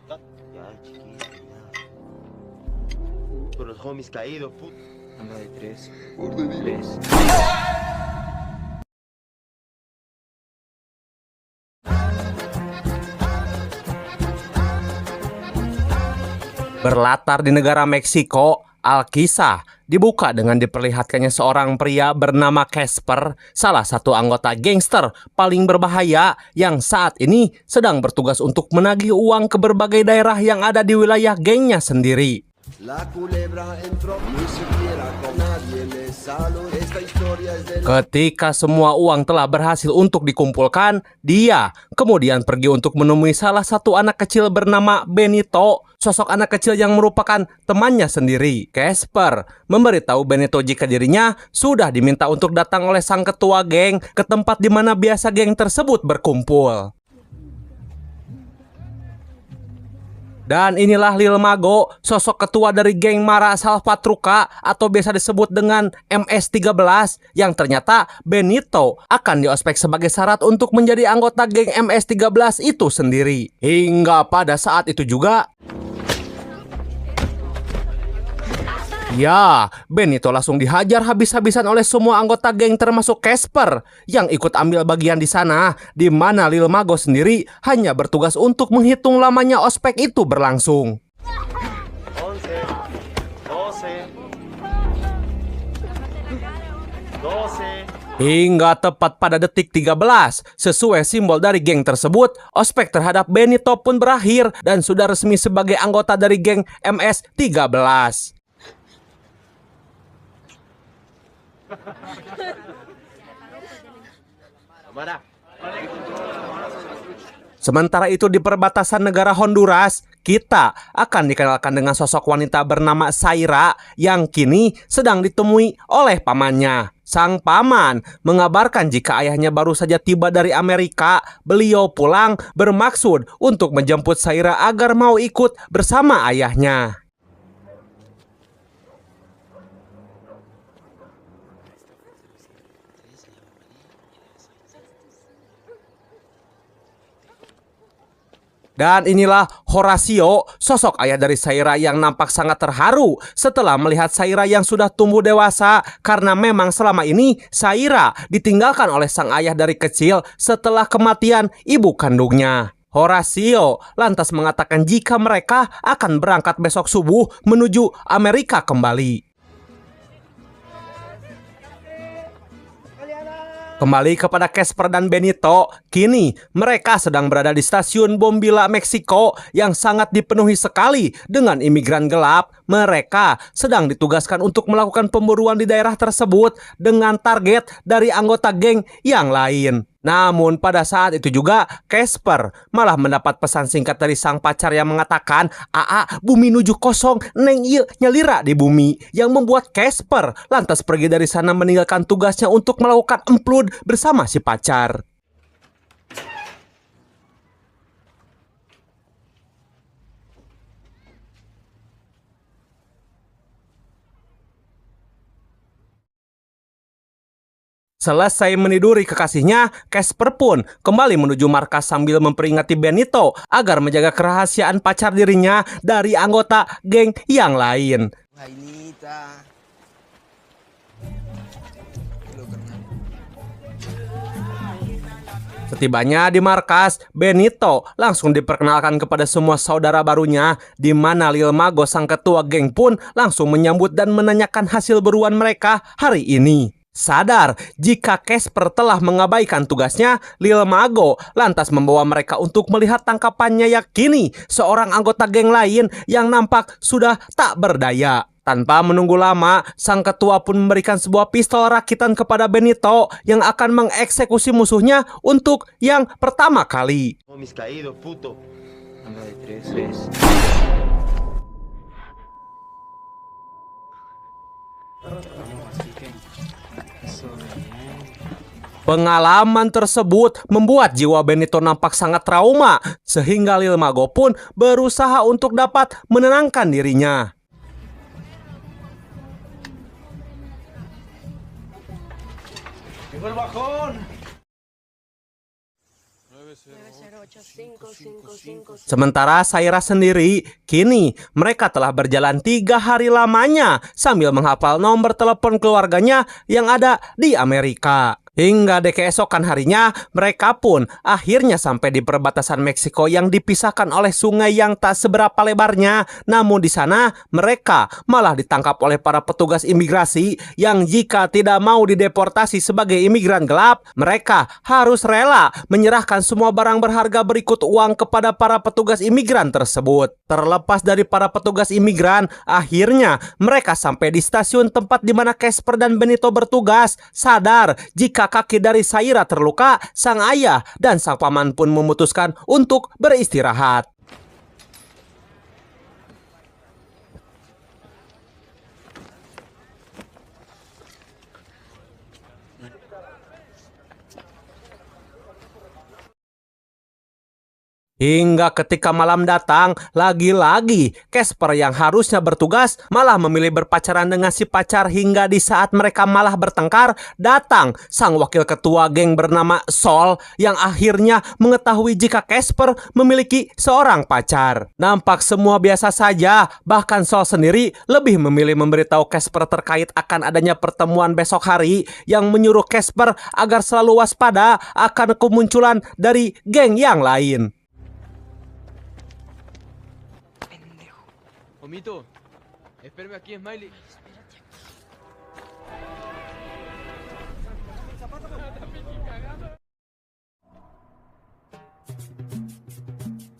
Ya, chiquito, ya. Por los homies caídos, puto. Anda de tres. Orden y Tres. Berlatar di negara Meksiko, Alkisah dibuka dengan diperlihatkannya seorang pria bernama Casper, salah satu anggota gangster paling berbahaya yang saat ini sedang bertugas untuk menagih uang ke berbagai daerah yang ada di wilayah gengnya sendiri. La culebra entró ni siquiera con nadie le saludó. Esta historia es de Ketika semua uang telah berhasil untuk dikumpulkan, dia kemudian pergi untuk menemui salah satu anak kecil bernama Benito, sosok anak kecil yang merupakan temannya sendiri. Casper memberitahu Benito jika dirinya sudah diminta untuk datang oleh sang ketua geng ke tempat di mana biasa geng tersebut berkumpul. Dan inilah Lil Mago, sosok ketua dari geng Mara Salvatrucha atau biasa disebut dengan MS-13 yang ternyata Benito akan diospek sebagai syarat untuk menjadi anggota geng MS-13 itu sendiri. Hingga pada saat itu juga, ya, Benito langsung dihajar habis-habisan oleh semua anggota geng termasuk Casper yang ikut ambil bagian di sana, di mana Lil Mago sendiri hanya bertugas untuk menghitung lamanya ospek itu berlangsung. 12. Hingga tepat pada detik 13, sesuai simbol dari geng tersebut, ospek terhadap Benito pun berakhir dan sudah resmi sebagai anggota dari geng MS-13. Mana? Sementara itu di perbatasan negara Honduras, kita akan dikenalkan dengan sosok wanita bernama Zaira yang kini sedang ditemui oleh pamannya. Sang paman mengabarkan jika ayahnya baru saja tiba dari Amerika, beliau pulang bermaksud untuk menjemput Zaira agar mau ikut bersama ayahnya. Dan inilah Horacio, sosok ayah dari Zaira yang nampak sangat terharu setelah melihat Zaira yang sudah tumbuh dewasa, karena memang selama ini Zaira ditinggalkan oleh sang ayah dari kecil setelah kematian ibu kandungnya. Horacio lantas mengatakan jika mereka akan berangkat besok subuh menuju Amerika kembali. Kembali kepada Casper dan Benito, kini mereka sedang berada di stasiun Bombilla, Meksiko yang sangat dipenuhi sekali dengan imigran gelap. Mereka sedang ditugaskan untuk melakukan pemburuan di daerah tersebut dengan target dari anggota geng yang lain. Namun pada saat itu juga Casper malah mendapat pesan singkat dari sang pacar yang mengatakan, "Aa, bumi nuju kosong, neng ieu nyelira di bumi," yang membuat Casper lantas pergi dari sana meninggalkan tugasnya untuk melakukan upload bersama si pacar. Selesai meniduri kekasihnya, Casper pun kembali menuju markas sambil memperingati Benito agar menjaga kerahasiaan pacar dirinya dari anggota geng yang lain. Jainita. Setibanya di markas, Benito langsung diperkenalkan kepada semua saudara barunya, di mana Lil Mago sang ketua geng pun langsung menyambut dan menanyakan hasil buruan mereka hari ini. Sadar jika Casper telah mengabaikan tugasnya, Lil Mago lantas membawa mereka untuk melihat tangkapannya yang kini seorang anggota geng lain yang nampak sudah tak berdaya. Tanpa menunggu lama, sang ketua pun memberikan sebuah pistol rakitan kepada Benito yang akan mengeksekusi musuhnya untuk yang pertama kali. Homies caídos, puto. Anda de tres. Pengalaman tersebut membuat jiwa Benito nampak sangat trauma, sehingga Lil Mago pun berusaha untuk dapat menenangkan dirinya. Sementara Saira sendiri, kini mereka telah berjalan 3 hari lamanya sambil menghafal nomor telepon keluarganya yang ada di Amerika. Hingga di keesokan harinya, mereka pun akhirnya sampai di perbatasan Meksiko yang dipisahkan oleh sungai yang tak seberapa lebarnya. Namun di sana, mereka malah ditangkap oleh para petugas imigrasi yang jika tidak mau dideportasi sebagai imigran gelap, mereka harus rela menyerahkan semua barang berharga berikut uang kepada para petugas imigran tersebut. Terlepas dari para petugas imigran, akhirnya mereka sampai di stasiun tempat di mana Casper dan Benito bertugas. Sadar jika kaki dari Saira terluka, sang ayah dan sang paman pun memutuskan untuk beristirahat. Hingga ketika malam datang, lagi-lagi Casper yang harusnya bertugas malah memilih berpacaran dengan si pacar. Hingga di saat mereka malah bertengkar, datang sang wakil ketua geng bernama Sol yang akhirnya mengetahui jika Casper memiliki seorang pacar. Nampak semua biasa saja, bahkan Sol sendiri lebih memilih memberitahu Casper terkait akan adanya pertemuan besok hari yang menyuruh Casper agar selalu waspada akan kemunculan dari geng yang lain. Omito, espérame aquí, Smiley.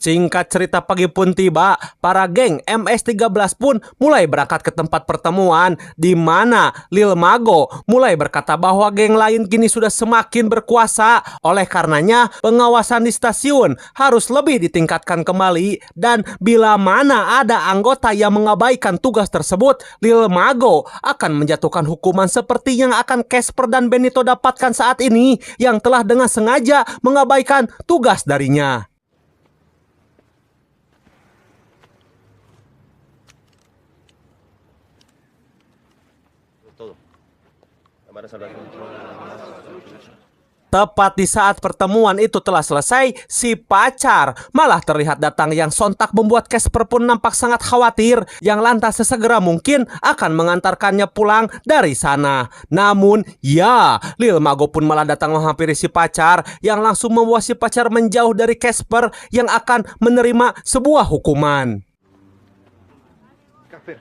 Singkat cerita, pagi pun tiba, para geng MS-13 pun mulai berangkat ke tempat pertemuan di mana Lil Mago mulai berkata bahwa geng lain kini sudah semakin berkuasa. Oleh karenanya, pengawasan di stasiun harus lebih ditingkatkan kembali dan bila mana ada anggota yang mengabaikan tugas tersebut, Lil Mago akan menjatuhkan hukuman seperti yang akan Casper dan Benito dapatkan saat ini yang telah dengan sengaja mengabaikan tugas darinya. Tepat di saat pertemuan itu telah selesai, si pacar malah terlihat datang yang sontak membuat Casper pun nampak sangat khawatir yang lantas sesegera mungkin akan mengantarkannya pulang dari sana. Namun ya, Lil Mago pun malah datang menghampiri si pacar yang langsung membawa si pacar menjauh dari Casper yang akan menerima sebuah hukuman. Casper.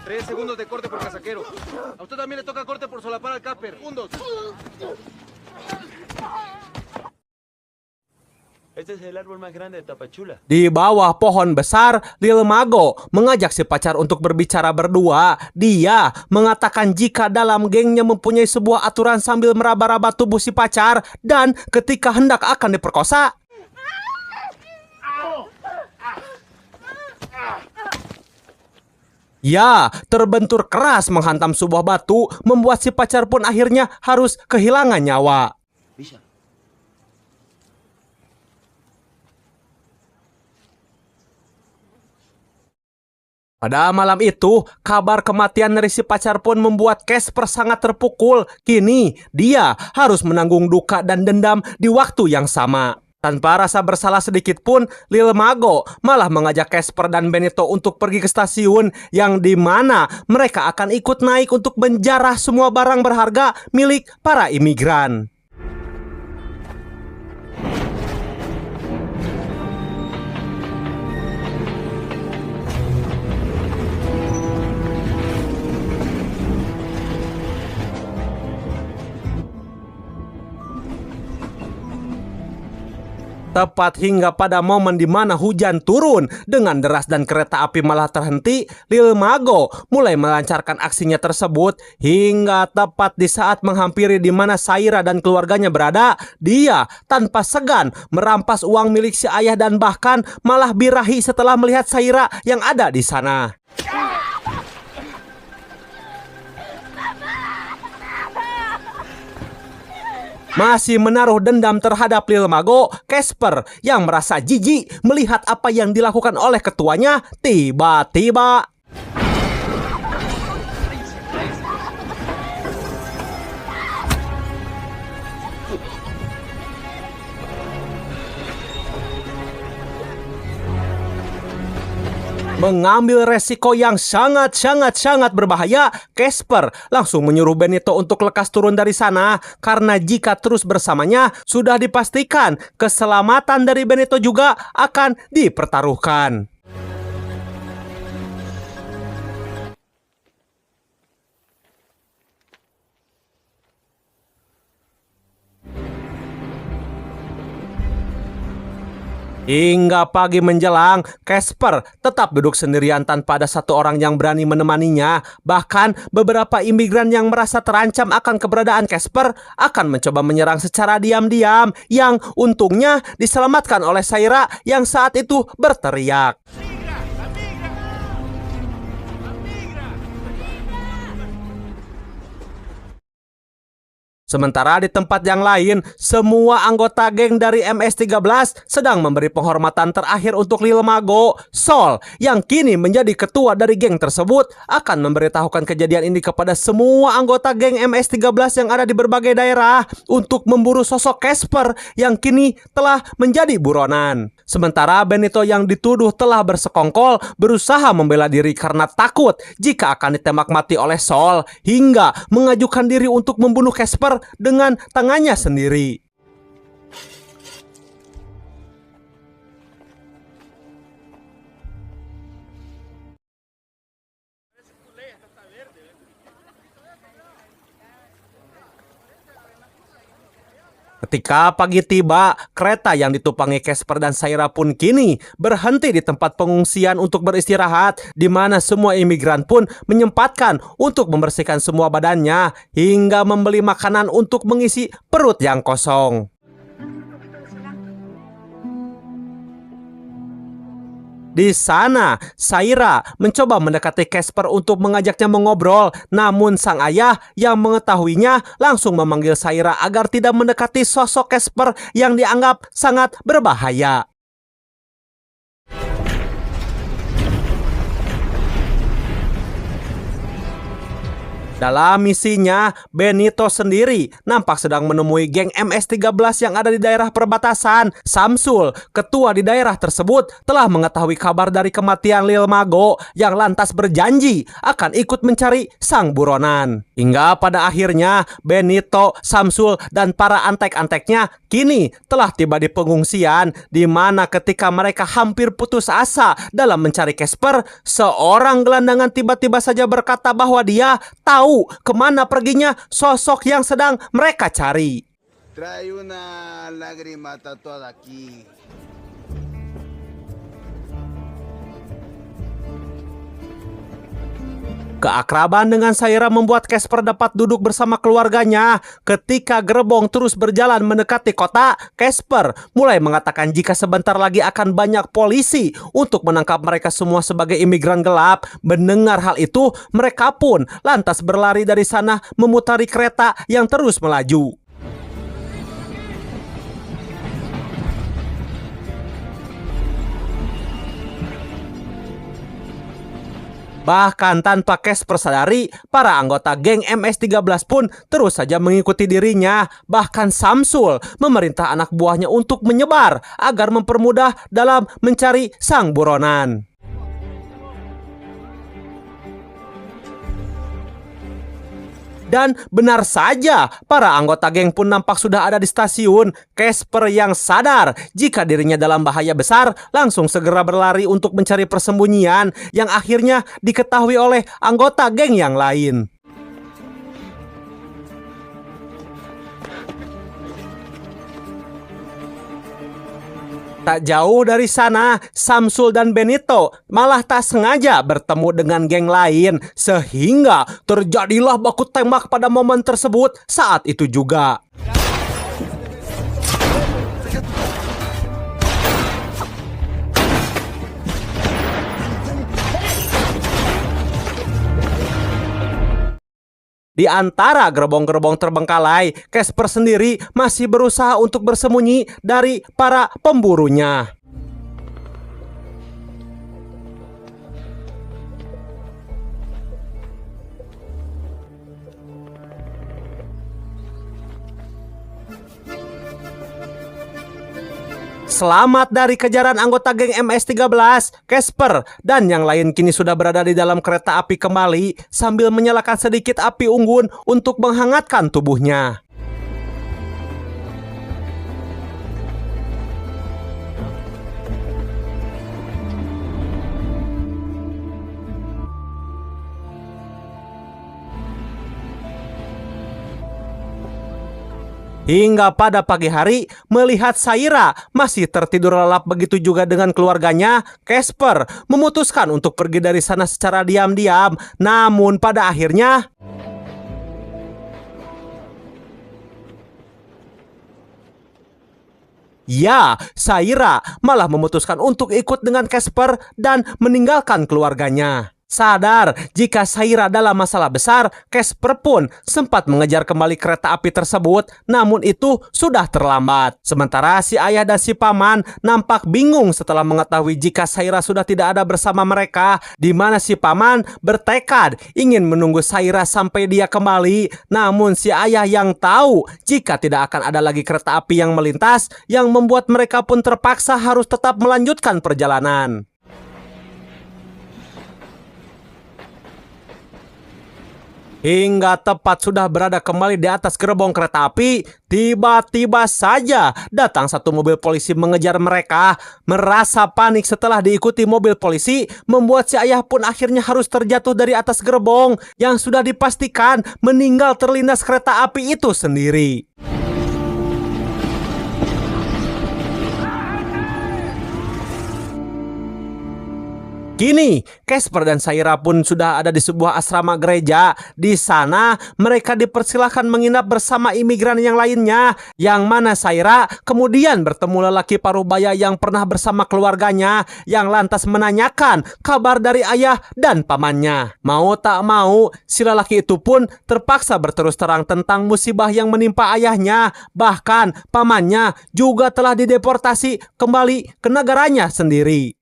3 segundos de corte por casaquero. A usted también le toca corte por solapar al Casper. 1, 2. Este es el árbol más grande de Tapachula. Di bawah pohon besar, Lil Mago mengajak si pacar untuk berbicara berdua. Dia mengatakan jika dalam gengnya mempunyai sebuah aturan sambil meraba-raba tubuh si pacar dan ketika hendak akan diperkosa, ya, terbentur keras menghantam sebuah batu, membuat si pacar pun akhirnya harus kehilangan nyawa. Pada malam itu, kabar kematian dari si pacar pun membuat Casper sangat terpukul. Kini, dia harus menanggung duka dan dendam di waktu yang sama. Tanpa rasa bersalah sedikit pun, Lil Mago malah mengajak Casper dan Benito untuk pergi ke stasiun yang dimana mereka akan ikut naik untuk menjarah semua barang berharga milik para imigran. Tepat hingga pada momen di mana hujan turun dengan deras dan kereta api malah terhenti, Lil Mago mulai melancarkan aksinya tersebut hingga tepat di saat menghampiri di mana Saira dan keluarganya berada, dia tanpa segan merampas uang milik si ayah dan bahkan malah birahi setelah melihat Saira yang ada di sana. Masih menaruh dendam terhadap Lil Mago, Casper yang merasa jijik melihat apa yang dilakukan oleh ketuanya, tiba-tiba Mengambil resiko yang sangat berbahaya, Casper langsung menyuruh Benito untuk lekas turun dari sana karena jika terus bersamanya sudah dipastikan keselamatan dari Benito juga akan dipertaruhkan. Hingga pagi menjelang, Casper tetap duduk sendirian tanpa ada satu orang yang berani menemaninya. Bahkan beberapa imigran yang merasa terancam akan keberadaan Casper akan mencoba menyerang secara diam-diam, yang untungnya diselamatkan oleh Saira yang saat itu berteriak. Sementara di tempat yang lain, semua anggota geng dari MS-13 sedang memberi penghormatan terakhir untuk Lil Mago. Sol, yang kini menjadi ketua dari geng tersebut, akan memberitahukan kejadian ini kepada semua anggota geng MS-13 yang ada di berbagai daerah untuk memburu sosok Casper yang kini telah menjadi buronan. Sementara Benito yang dituduh telah bersekongkol berusaha membela diri karena takut jika akan ditembak mati oleh Sol, hingga mengajukan diri untuk membunuh Casper dengan tangannya sendiri. Ketika pagi tiba, kereta yang ditumpangi Casper dan Saira pun kini berhenti di tempat pengungsian untuk beristirahat, di mana semua imigran pun menyempatkan untuk membersihkan semua badannya hingga membeli makanan untuk mengisi perut yang kosong. Di sana, Saira mencoba mendekati Casper untuk mengajaknya mengobrol, namun sang ayah yang mengetahuinya langsung memanggil Saira agar tidak mendekati sosok Casper yang dianggap sangat berbahaya. Dalam misinya, Benito sendiri nampak sedang menemui geng MS-13 yang ada di daerah perbatasan. Samsul, ketua di daerah tersebut, telah mengetahui kabar dari kematian Lil Mago yang lantas berjanji akan ikut mencari sang buronan. Hingga pada akhirnya, Benito, Samsul, dan para antek-anteknya kini telah tiba di pengungsian, di mana ketika mereka hampir putus asa dalam mencari Casper, seorang gelandangan tiba-tiba saja berkata bahwa dia tahu kemana perginya sosok yang sedang mereka cari. Trae una lágrima tatuada aquí. Keakraban dengan Saira membuat Casper dapat duduk bersama keluarganya. Ketika gerbong terus berjalan mendekati kota, Casper mulai mengatakan jika sebentar lagi akan banyak polisi untuk menangkap mereka semua sebagai imigran gelap. Mendengar hal itu, mereka pun lantas berlari dari sana memutari kereta yang terus melaju. Bahkan tanpa Casper sadari, para anggota geng MS-13 pun terus saja mengikuti dirinya. Bahkan Samsul memerintah anak buahnya untuk menyebar agar mempermudah dalam mencari sang buronan. Dan benar saja, para anggota geng pun nampak sudah ada di stasiun. Casper yang sadar jika dirinya dalam bahaya besar langsung segera berlari untuk mencari persembunyian yang akhirnya diketahui oleh anggota geng yang lain. Tak jauh dari sana, Samsul dan Benito malah tak sengaja bertemu dengan geng lain, sehingga terjadilah baku tembak pada momen tersebut saat itu juga. Di antara gerbong-gerbong terbengkalai, Casper sendiri masih berusaha untuk bersembunyi dari para pemburunya. Selamat dari kejaran anggota geng MS-13, Casper dan yang lain kini sudah berada di dalam kereta api kembali sambil menyalakan sedikit api unggun untuk menghangatkan tubuhnya. Hingga pada pagi hari, melihat Saira masih tertidur lelap, begitu juga dengan keluarganya, Casper memutuskan untuk pergi dari sana secara diam-diam. Namun pada akhirnya, ya, Saira malah memutuskan untuk ikut dengan Casper dan meninggalkan keluarganya. Sadar jika Saira dalam masalah besar, Casper pun sempat mengejar kembali kereta api tersebut, namun itu sudah terlambat. Sementara si ayah dan si paman nampak bingung setelah mengetahui jika Saira sudah tidak ada bersama mereka, di mana si paman bertekad ingin menunggu Saira sampai dia kembali. Namun si ayah yang tahu jika tidak akan ada lagi kereta api yang melintas, yang membuat mereka pun terpaksa harus tetap melanjutkan perjalanan. Hingga tepat sudah berada kembali di atas gerbong kereta api, tiba-tiba saja datang satu mobil polisi mengejar mereka. Merasa panik setelah diikuti mobil polisi, membuat si ayah pun akhirnya harus terjatuh dari atas gerbong yang sudah dipastikan meninggal terlindas kereta api itu sendiri. Kini, Casper dan Saira pun sudah ada di sebuah asrama gereja. Di sana, mereka dipersilahkan menginap bersama imigran yang lainnya. Yang mana Saira kemudian bertemu lelaki parubaya yang pernah bersama keluarganya, yang lantas menanyakan kabar dari ayah dan pamannya. Mau tak mau, si lelaki itu pun terpaksa berterus terang tentang musibah yang menimpa ayahnya. Bahkan, pamannya juga telah dideportasi kembali ke negaranya sendiri.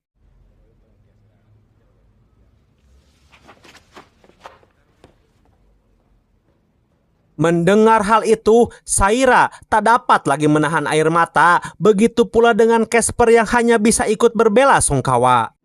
Mendengar hal itu, Saira tak dapat lagi menahan air mata. Begitu pula dengan Casper yang hanya bisa ikut berbela sungkawa.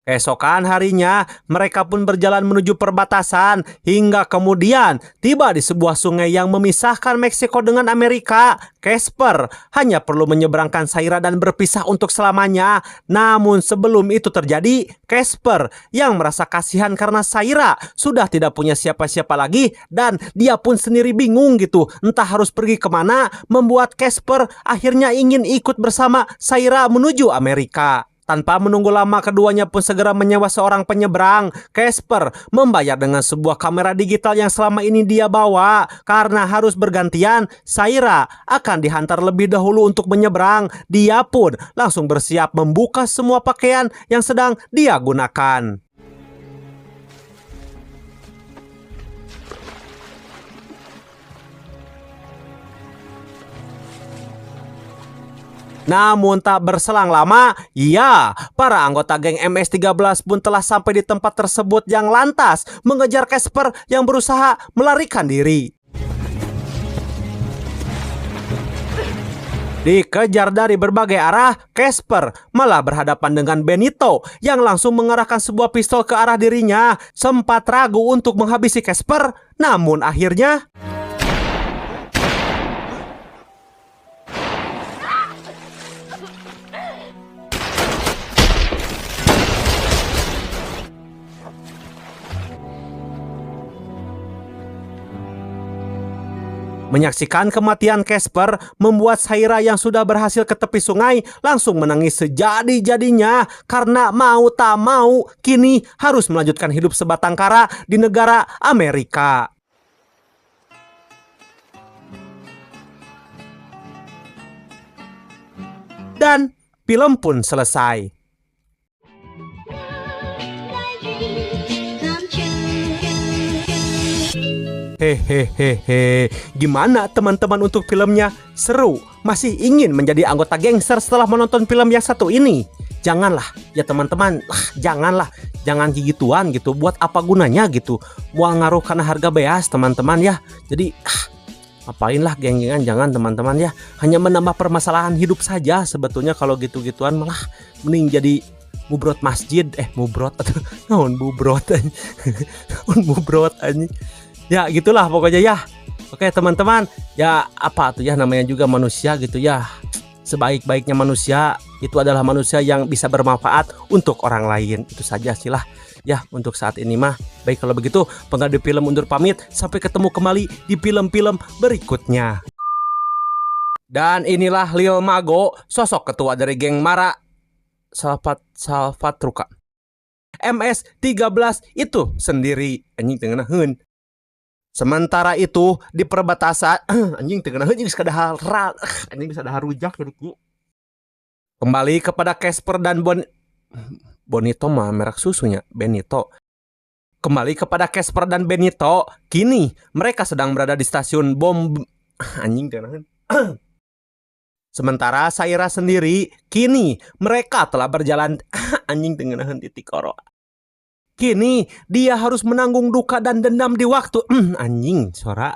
Keesokan harinya, mereka pun berjalan menuju perbatasan hingga kemudian tiba di sebuah sungai yang memisahkan Meksiko dengan Amerika. Casper hanya perlu menyeberangkan Saira dan berpisah untuk selamanya. Namun sebelum itu terjadi, Casper yang merasa kasihan karena Saira sudah tidak punya siapa-siapa lagi dan dia pun sendiri bingung gitu, entah harus pergi kemana, membuat Casper akhirnya ingin ikut bersama Saira menuju Amerika. Tanpa menunggu lama, keduanya pun segera menyewa seorang penyeberang. Casper membayar dengan sebuah kamera digital yang selama ini dia bawa. Karena harus bergantian, Saira akan dihantar lebih dahulu untuk menyeberang. Dia pun langsung bersiap membuka semua pakaian yang sedang dia gunakan. Namun tak berselang lama, ya, para anggota geng MS-13 pun telah sampai di tempat tersebut yang lantas mengejar Casper yang berusaha melarikan diri. Dikejar dari berbagai arah, Casper malah berhadapan dengan Benito yang langsung mengarahkan sebuah pistol ke arah dirinya. Sempat ragu untuk menghabisi Casper, namun akhirnya menyaksikan kematian Casper membuat Saira yang sudah berhasil ke tepi sungai langsung menangis sejadi-jadinya karena mau tak mau kini harus melanjutkan hidup sebatang kara di negara Amerika. Dan film pun selesai. Hehehehe, gimana teman-teman untuk filmnya? Seru? Masih ingin menjadi anggota gangster setelah menonton film yang satu ini? janganlah ya teman-teman, janganlah, jangan gituan gitu. Buat apa gunanya gitu? Mau ngaruh karena harga beas teman-teman ya. Jadi apain lah geng-gengan, jangan teman-teman ya. Hanya menambah permasalahan hidup saja sebetulnya kalau gitu-gituan, malah mending jadi mubrot masjid, mubrot atau naon mubrot mubrot anjing. Ya gitulah pokoknya ya. Oke teman-teman, ya apa tuh ya, namanya juga manusia gitu ya. Sebaik-baiknya manusia itu adalah manusia yang bisa bermanfaat untuk orang lain. Itu saja sih lah ya untuk saat ini mah. Baik kalau begitu, Pengadu Film undur pamit. Sampai ketemu kembali di film-film berikutnya. Dan inilah Lil Mago, sosok ketua dari geng Mara Salvatrucha. MS-13 itu sendiri anjing tengenaheun. Sementara itu di perbatasan anjing tengenaheun jeung sadahar anjing sadahar rujak gitu. Kembali kepada Casper dan Bonito mah merek susunya, Benito. Kembali kepada Casper dan Benito, kini mereka sedang berada di stasiun anjing tengenaheun. Sementara Saira sendiri, kini mereka telah berjalan anjing tengenaheun titik oro. Kini dia harus menanggung duka dan dendam di waktu anjing sora.